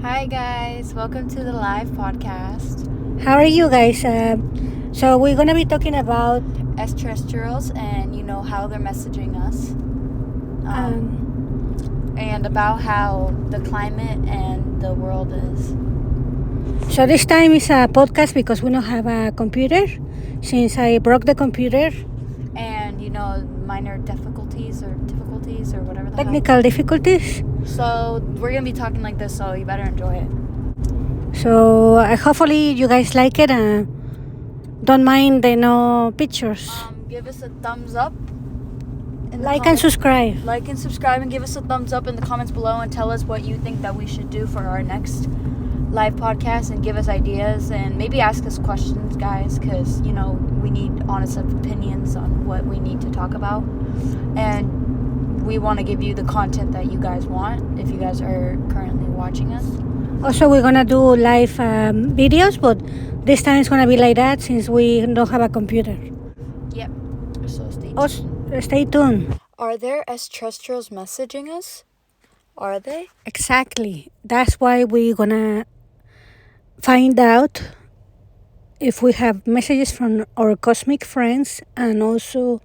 Hi guys, welcome to the live podcast. How are you guys? So we're gonna be talking about Extraterrestrials and how they're messaging us. And about how the climate and the world is. so this time is a podcast because we don't have a computer since I broke the computer. And minor difficulties or whatever the Technical difficulties. So we're gonna be talking like this, so you better enjoy it. So hopefully you guys like it and don't mind the no pictures. Give us a thumbs up. Like and subscribe. Like and subscribe and give us a thumbs up in the comments below and tell us what you think that we should do for our next live podcast and give us ideas and maybe ask us questions, guys, because we need honest opinions on what we need to talk about, and we want to give you the content that you guys want if you guys are currently watching us. Also, we're gonna do live videos, but this time it's gonna be like that since we don't have a computer. Yep. So stay tuned. Stay tuned. Are there extraterrestrials messaging us? Are they? Exactly. That's why we're gonna find out if we have messages from our cosmic friends and also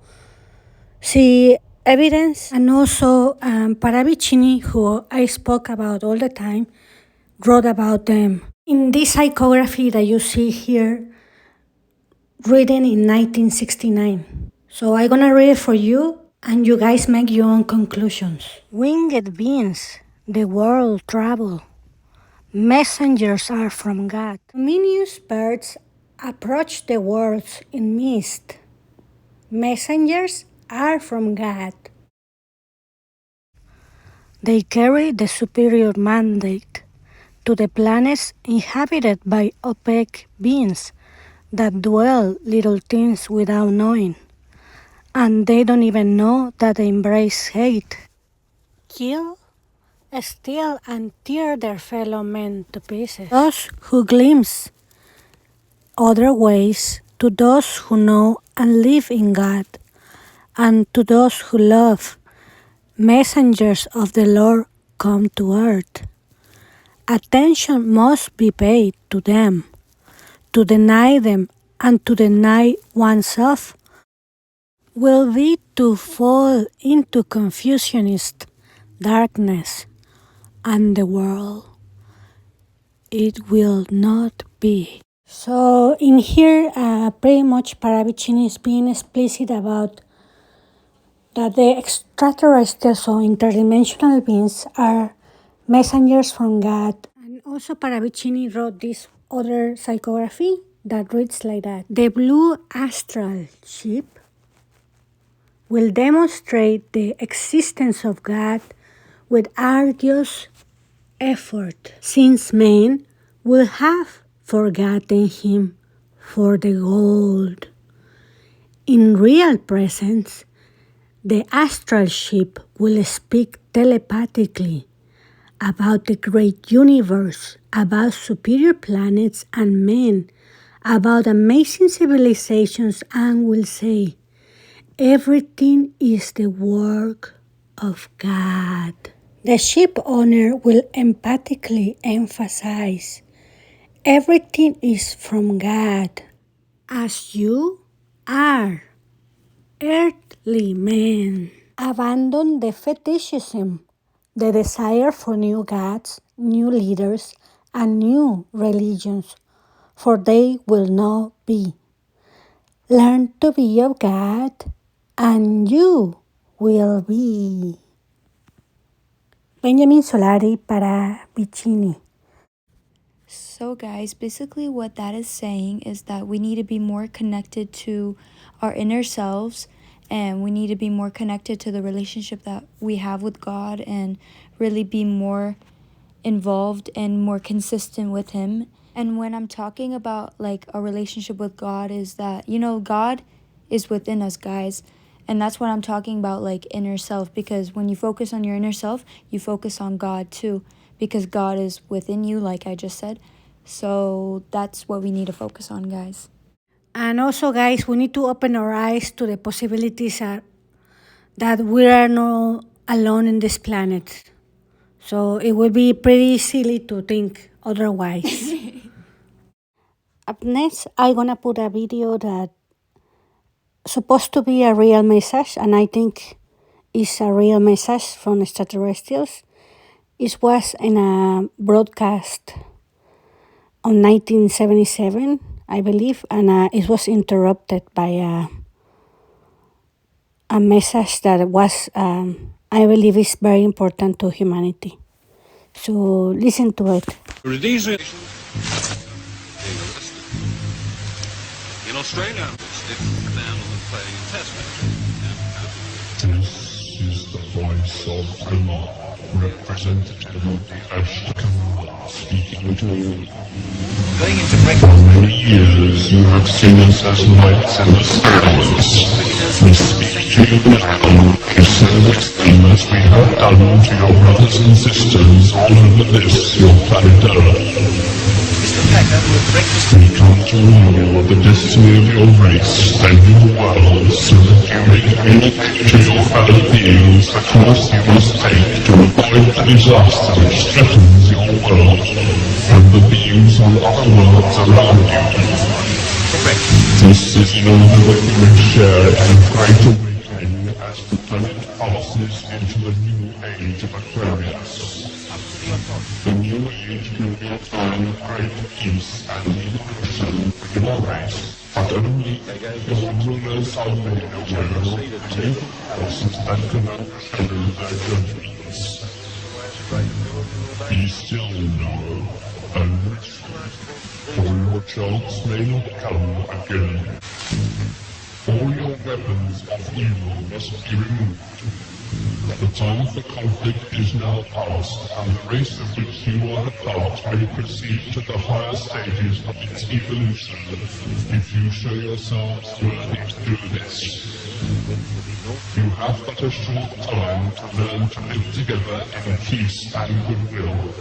see evidence. And also Paravicini, who I spoke about all the time, wrote about them in this psychography that you see here, written in 1969. So I'm gonna read it for you and you guys make your own conclusions. Winged beings, the world travel. Messengers are from God. Luminous birds approach the worlds in mist. Messengers are from God. They carry the superior mandate to the planets inhabited by opaque beings that dwell little things without knowing. And they don't even know that they embrace hate. Kill, steal and tear their fellow men to pieces. Those who glimpse other ways, to those who know and live in God, and to those who love, messengers of the Lord come to earth. Attention must be paid to them. To deny them and to deny oneself will be to fall into confusionist darkness, and the world it will not be. So in here, pretty much Paravicini is being explicit about that the extraterrestrials or interdimensional beings are messengers from God. And also Paravicini wrote this other psychography that reads like that. The blue astral ship will demonstrate the existence of God with arduous effort, since men will have forgotten him for the gold. In real presence, the astral ship will speak telepathically about the great universe, about superior planets and men, about amazing civilizations, and will say, everything is the work of God. The ship owner will emphatically emphasize, everything is from God, as you are, earthly men. Abandon the fetishism, the desire for new gods, new leaders, and new religions, for they will not be. Learn to be of God, and you will be. Benjamin Solari para Vicini. So guys, basically what that is saying is that we need to be more connected to our inner selves, and we need to be more connected to the relationship that we have with God and really be more involved and more consistent with him. And when I'm talking about like a relationship with God, is that God is within us, guys. And that's what I'm talking about, like inner self, because when you focus on your inner self, you focus on God too, because God is within you, like I just said. So that's what we need to focus on, guys. And also, guys, we need to open our eyes to the possibilities that we are not alone in this planet. So it would be pretty silly to think otherwise. Up next, I'm gonna put a video that supposed to be a real message, and I think it's a real message from extraterrestrials. It was in a broadcast on 1977, I believe, and it was interrupted by a message that was, I believe, is very important to humanity. So listen to it. In Australia, it's banned on playing a test match. This is the voice of Allah, representative of the Ashtakar, speaking to you. Going into break. For many years you have seen us as lights in the stars. We speak to you now to service them as we have done to your brothers and sisters all over this, your planet Earth. We come to warn you of the destiny of your race and your world, so that you may communicate to your fellow beings the course you must take to avoid the disaster which threatens your world and the beings on other worlds around you. This is in order that you may share in great awakening as the planet passes into the new age of Aquarius. The new age will be a time of great peace and liberation for your race, but only your rulers are made aware of the forces that can overshadow their judgments. Be still now, and rest, for your chance may not come again. All your weapons of evil must be removed. The time for conflict is now past, and the race of which you are a part may proceed to the higher stages of its evolution if you show yourselves worthy to do this. You have but a short time to learn to live together in peace and goodwill.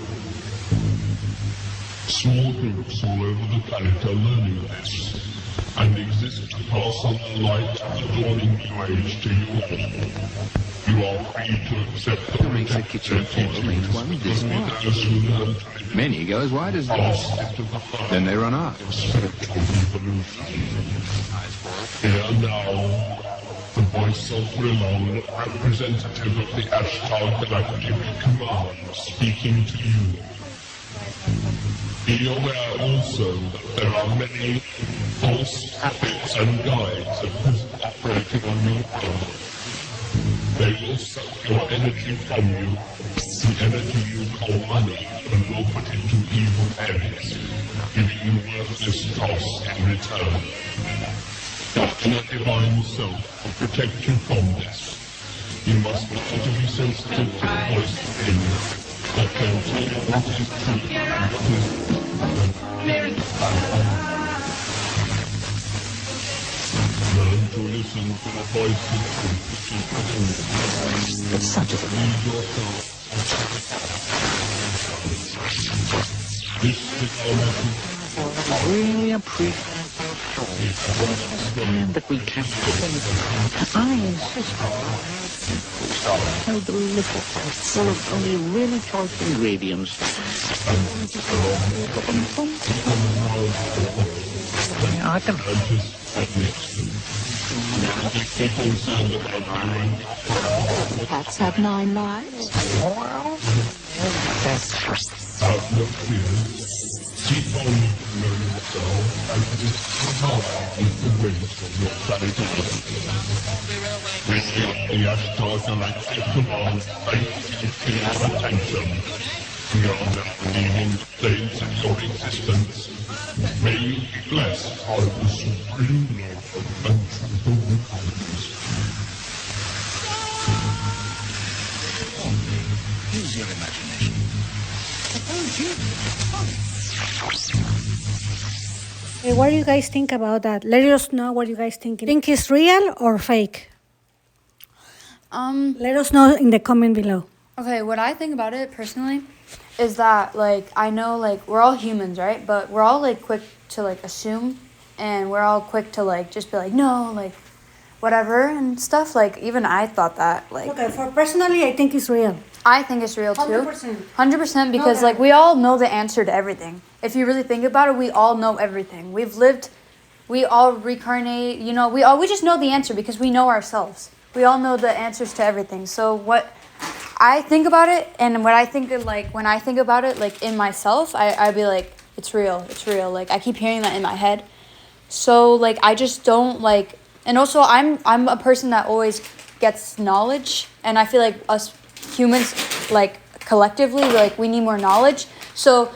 Small groups all over the planet are learning this, and exist to pass on the light of the dawning new age to you all. You are free to accept the protection teachings from those who learn to live Many go as wide as past this. into the higher Then they run out. spiritual evolution. Here now, the voice of Rillon, representative of the Ashtar Galactic Command, speaking to you. Be aware also that there are many false prophets and guides at present operating on your world. They will suck your energy from you, the energy you call money, and will put it to evil ends, giving you worthless costs in return. But your divine self will protect you from this. You must learn to be sensitive to the voice within you, that can tell you what is true and what is learn to listen to the voice of truth which is within you. It's such a Lead yourself. This is our message. really appreciate and that we can I insist so delicious, full of only really choice ingredients. I can Cats have 9 lives. Have no fear. Keep on knowing yourself and this power is the weight of your planet Earth. We the Ashtar Galactic Command thank you for your attention. We are now leaving the planes of your existence. May you be blessed by the supreme love and truth of the use your imagination. Hey, what do you guys think about that? Let us know what you guys think. Think it's real or fake? Let us know in the comment below. Okay, what I think about it personally is that, like, I know, like, we're all humans, right? But we're all, like, quick to, like, assume, and we're all quick to, like, just be like, no, like, whatever and stuff. Like, even I thought that, like, Okay, for personally, I think it's real. I think it's real too. 100%. 100% because No, like we all know the answer to everything. If you really think about it, we all know everything. We all reincarnate, we just know the answer because we know ourselves. We all know the answers to everything. So what I think about it, and what I think of, like when I think about it like in myself, I'd be like, it's real. Like I keep hearing that in my head. So like I just don't like, and also I'm a person that always gets knowledge, and I feel like us humans like collectively like we need more knowledge. So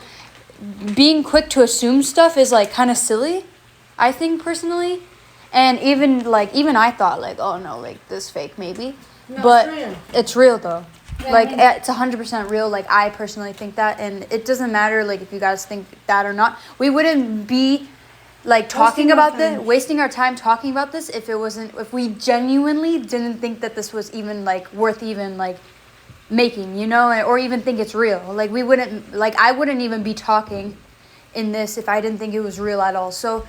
being quick to assume stuff is like kind of silly, I think personally. And even I thought like, oh no, like this fake maybe. No, But it's real. it's real though. Yeah, Like I mean- it's 100% real. Like I personally think that, and it doesn't matter like if you guys think that or not. We wouldn't be like talking about this, wasting our time talking about this if we genuinely didn't think that this was even like worth even like making, or even think it's real. Like we wouldn't, like I wouldn't even be talking in this if I didn't think it was real at all. So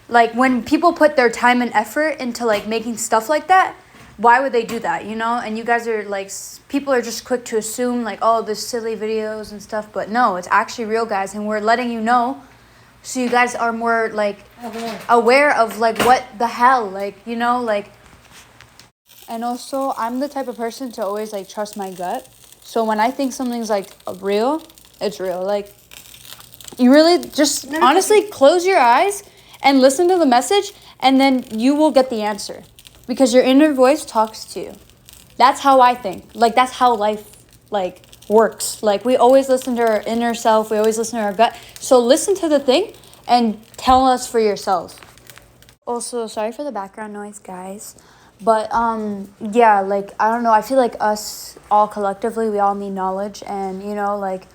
like when people put their time and effort into like making stuff like that, why would they do that, And you guys are like, people are just quick to assume like, oh, there's silly videos and stuff, but no, it's actually real, guys, and we're letting you know so you guys are more like aware of like what the hell, like, like. And also I'm the type of person to always like trust my gut. So when I think something's like real, it's real. Like you really just honestly close your eyes and listen to the message, and then you will get the answer because your inner voice talks to you. That's how I think. Like that's how life like works. Like we always listen to our inner self, we always listen to our gut. So listen to the thing and tell us for yourself. Also, sorry for the background noise, guys. But yeah, like I don't know, I feel like us all collectively, we all need knowledge, and like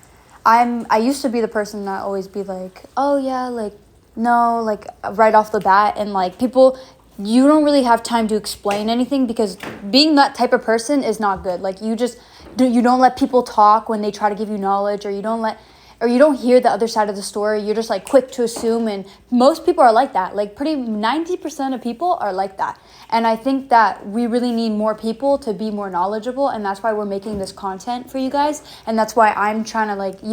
I used to be the person that always be like, oh yeah, like no, like right off the bat, and like people, you don't really have time to explain anything because being that type of person is not good. Like you don't let people talk when they try to give you knowledge, or you don't hear the other side of the story. You're just like quick to assume, and most people are like that. Like pretty 90% of people are like that. And I think that we really need more people to be more knowledgeable, and that's why we're making this content for you guys. And that's why I'm trying to like,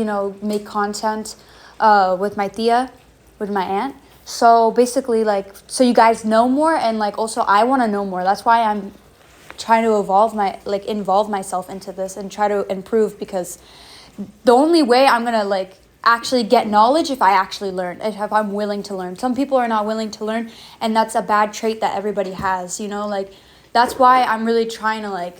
make content with my tia, with my aunt. So basically like, so you guys know more, and like also I want to know more. That's why I'm trying to involve myself into this and try to improve, because the only way I'm gonna like actually get knowledge if I actually learn, if I'm willing to learn. Some people are not willing to learn, and that's a bad trait that everybody has, like that's why I'm really trying to like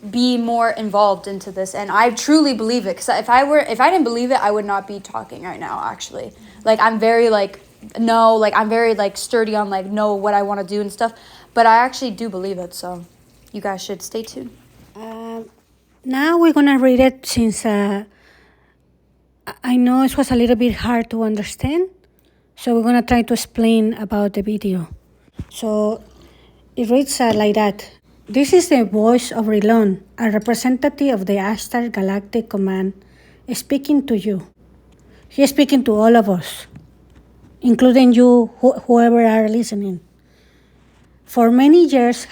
be more involved into this. And I truly believe it, because if I didn't believe it, I would not be talking right now, actually. Like I'm very like no, like I'm very like sturdy on like know what I want to do and stuff, but I actually do believe it. So you guys should stay tuned. Now we're gonna read it, since I know it was a little bit hard to understand, so we're gonna try to explain about the video. So it reads like that. This is the voice of Rilon, a representative of the Ashtar Galactic Command, speaking to you. He is speaking to all of us, including you, whoever are listening. For many years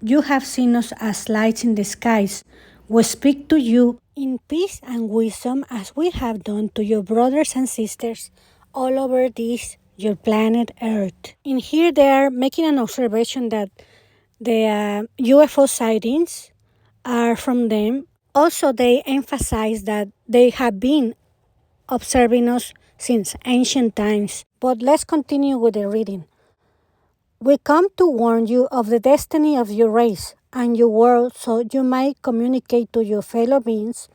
you have seen us as lights in the skies. We speak to you in peace and wisdom, as we have done to your brothers and sisters all over this, your planet Earth. In here they are making an observation that the UFO sightings are from them. Also, they emphasize that they have been observing us since ancient times. But let's continue with the reading. We come to warn you of the destiny of your race and your world, so you might communicate to your fellow beings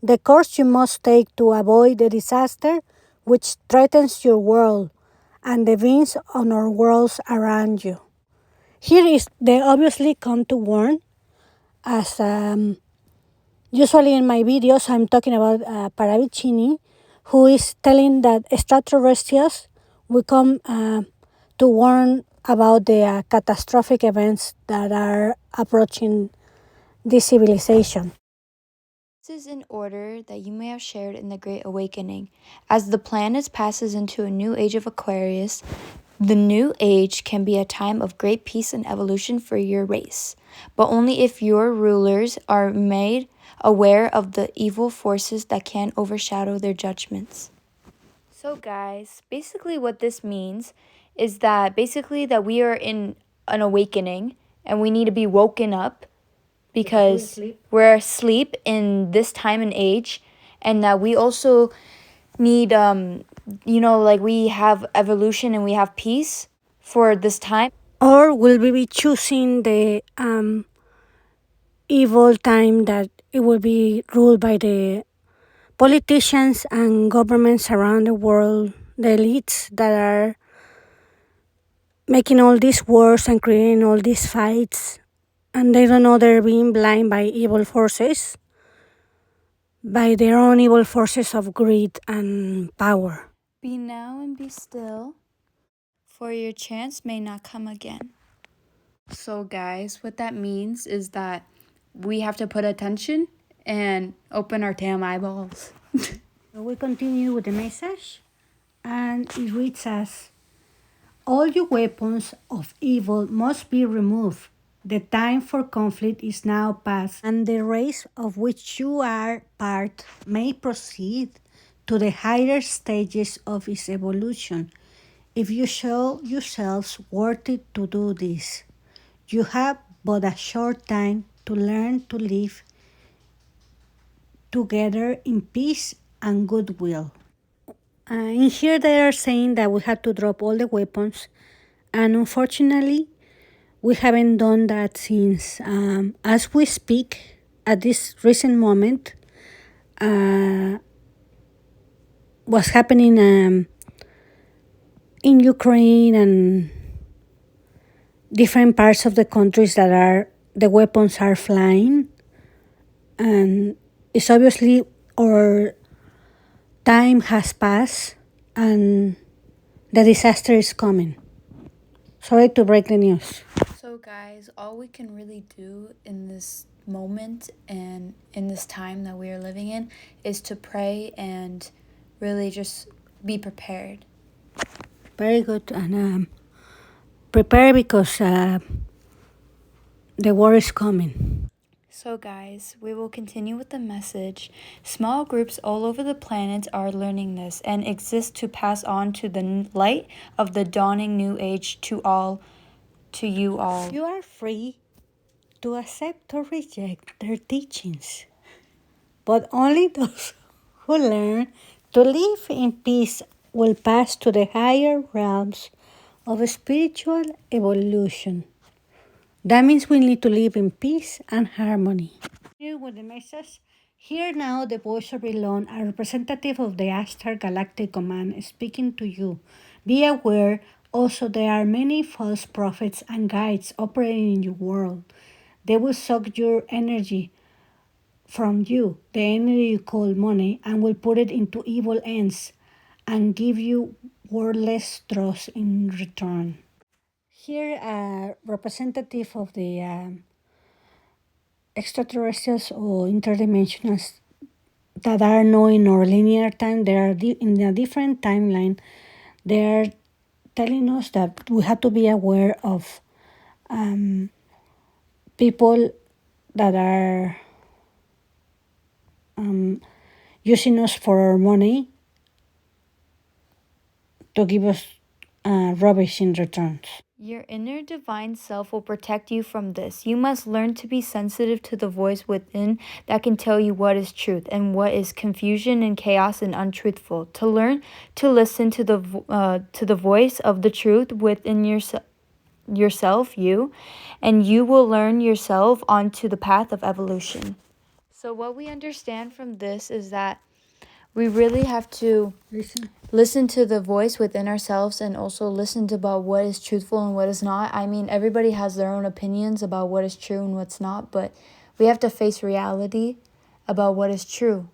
the course you must take to avoid the disaster which threatens your world and the beings on our worlds around you. Here is they obviously come to warn, as usually in my videos I'm talking about Paravicini, who is telling that extraterrestrials will come to warn about the catastrophic events that are approaching this civilization. This is in order that you may have shared in the Great Awakening. As the planet passes into a new age of Aquarius, the new age can be a time of great peace and evolution for your race, but only if your rulers are made aware of the evil forces that can overshadow their judgments. So guys, basically what this means is that we are in an awakening and we need to be woken up because we're asleep in this time and age, and that we also need we have evolution and we have peace for this time. Or will we be choosing the evil time that it will be ruled by the politicians and governments around the world, the elites that are making all these wars and creating all these fights, and they don't know they're being blind by evil forces, by their own evil forces of greed and power. Be now and be still, for your chance may not come again. So guys, what that means is that we have to put attention and open our damn eyeballs. So we continue with the message, and it reads as, all your weapons of evil must be removed. The time for conflict is now past, and the race of which you are part may proceed to the higher stages of its evolution. If you show yourselves worthy to do this, you have but a short time to learn to live together in peace and goodwill. In here, they are saying that we have to drop all the weapons, and unfortunately, we haven't done that since. As we speak, at this recent moment, what's happening in Ukraine and different parts of the countries that are the weapons are flying, and it's obviously our time has passed and the disaster is coming. Sorry to break the news. So guys, all we can really do in this moment and in this time that we are living in is to pray and really just be prepared. Very good, and prepare because the war is coming. So guys, we will continue with the message. Small groups all over the planet are learning this and exist to pass on to the light of the dawning new age to you all. You are free to accept or reject their teachings, but only those who learn to live in peace will pass to the higher realms of spiritual evolution. That means we need to live in peace and harmony. Here with the message, hear now the voice of Elon, a representative of the Ashtar Galactic Command, speaking to you. Be aware also there are many false prophets and guides operating in your world. They will suck your energy from you, the energy you call money, and will put it into evil ends and give you worthless trust in return. Here, a representative of the extraterrestrials or interdimensionals that are not in our linear time, they are in a different timeline. They are telling us that we have to be aware of people that are using us for our money to give us rubbish in returns. Your inner divine self will protect you from this. You must learn to be sensitive to the voice within that can tell you what is truth and what is confusion and chaos and untruthful. To learn to listen to the voice of the truth within yourself, and you will learn yourself onto the path of evolution. So what we understand from this is that we really have to listen to the voice within ourselves and also listen to about what is truthful and what is not. I mean, everybody has their own opinions about what is true and what's not, but we have to face reality about what is true.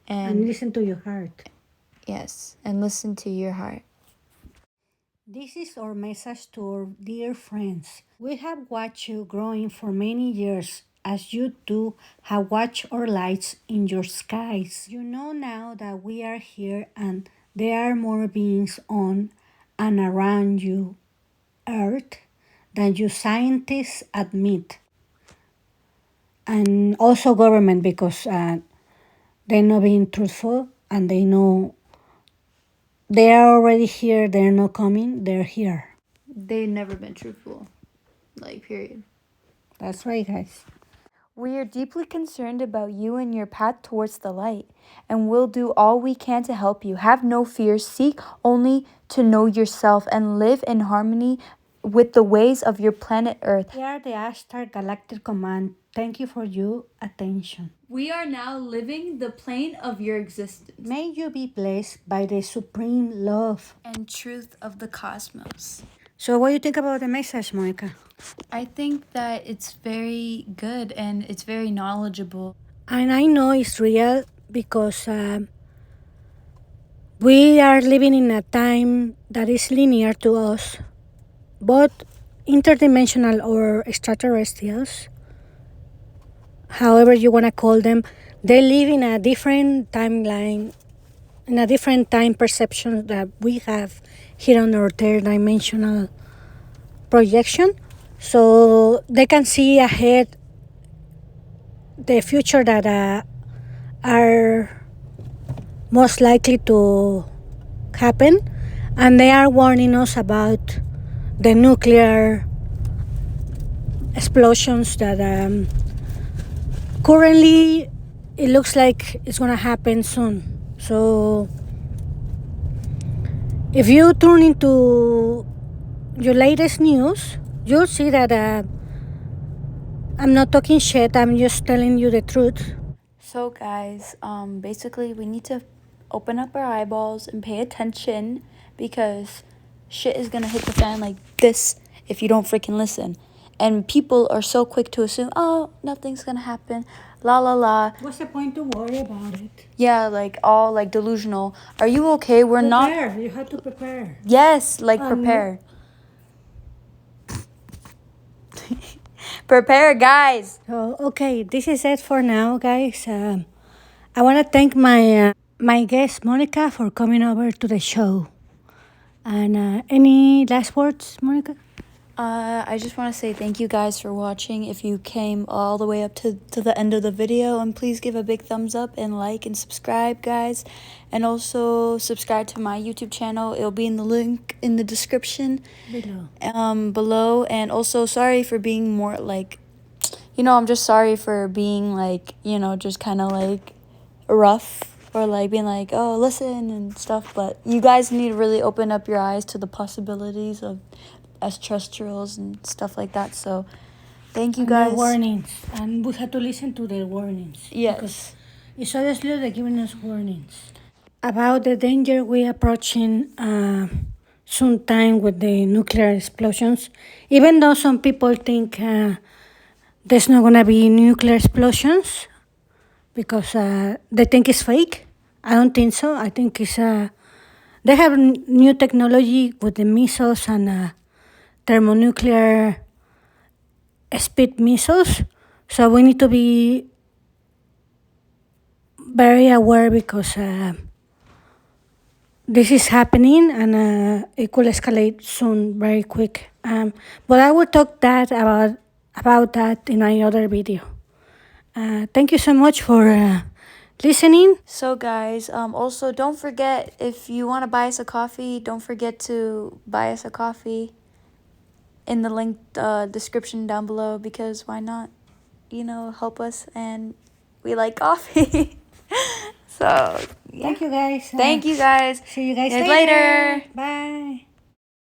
And listen to your heart. Yes, and listen to your heart. This is our message to our dear friends. We have watched you growing for many years, as you too have watched our lights in your skies. You know now that we are here and there are more beings on and around you, Earth, than you scientists admit. and also government, because they're not being truthful, and they know they are already here. They're not coming. They're here. They've never been truthful. Like, period. That's right, guys. We are deeply concerned about you and your path towards the light, and we'll do all we can to help you. Have no fear, seek only to know yourself, and live in harmony with the ways of your planet Earth. We are the Ashtar Galactic Command. Thank you for your attention. We are now living the plane of your existence May you be blessed by the supreme love. and truth of the cosmos. So, what do you think about the message, Monica? I think that it's very good and it's very knowledgeable. And I know it's real because we are living in a time that is linear to us, both interdimensional or extraterrestrials, however you want to call them. They live in a different timeline, in a different time perception that we have here on our third dimensional projection. So they can see ahead the future that are most likely to happen, and they are warning us about the nuclear explosions that currently it looks like it's going to happen soon. So if you turn into your latest news, you'll see that I'm not talking shit, I'm just telling you the truth. So guys, basically we need to open up our eyeballs and pay attention because shit is gonna hit the fan like this if you don't freaking listen. And people are so quick to assume, oh, nothing's gonna happen, la la la. What's the point to worry about it? Yeah, like all like delusional. Are you okay? We're not. Prepare. You have to prepare. Yes, like prepare. Prepare, guys. So, okay, this is it for now, guys. I want to thank my guest Monica for coming over to the show. And any last words, Monica? I just want to say thank you guys for watching. If you came all the way up to the end of the video, and please give a big thumbs up and like and subscribe, guys. And also subscribe to my YouTube channel. It'll be in the link in the description below. And also sorry for being more like, I'm just sorry for being like, just kind of like rough or like being like, oh, listen and stuff. But you guys need to really open up your eyes to the possibilities of extraterrestrials and stuff like that. So thank you guys. The warnings, and we have to listen to the warnings. Yes, because it's obviously they're giving us warnings about the danger we approaching soon time with the nuclear explosions. Even though some people think there's not gonna be nuclear explosions because they think it's fake. I don't think so. I think it's they have new technology with the missiles and thermonuclear speed missiles. So we need to be very aware because this is happening and it could escalate soon, very quick. But I will talk about that in another video. Thank you so much for listening. so guys, also don't forget, if you want to buy us a coffee, don't forget to buy us a coffee in the link description down below, because why not, help us, and we like coffee. So yeah. Thank you guys. Thank you guys. See you guys later. Bye.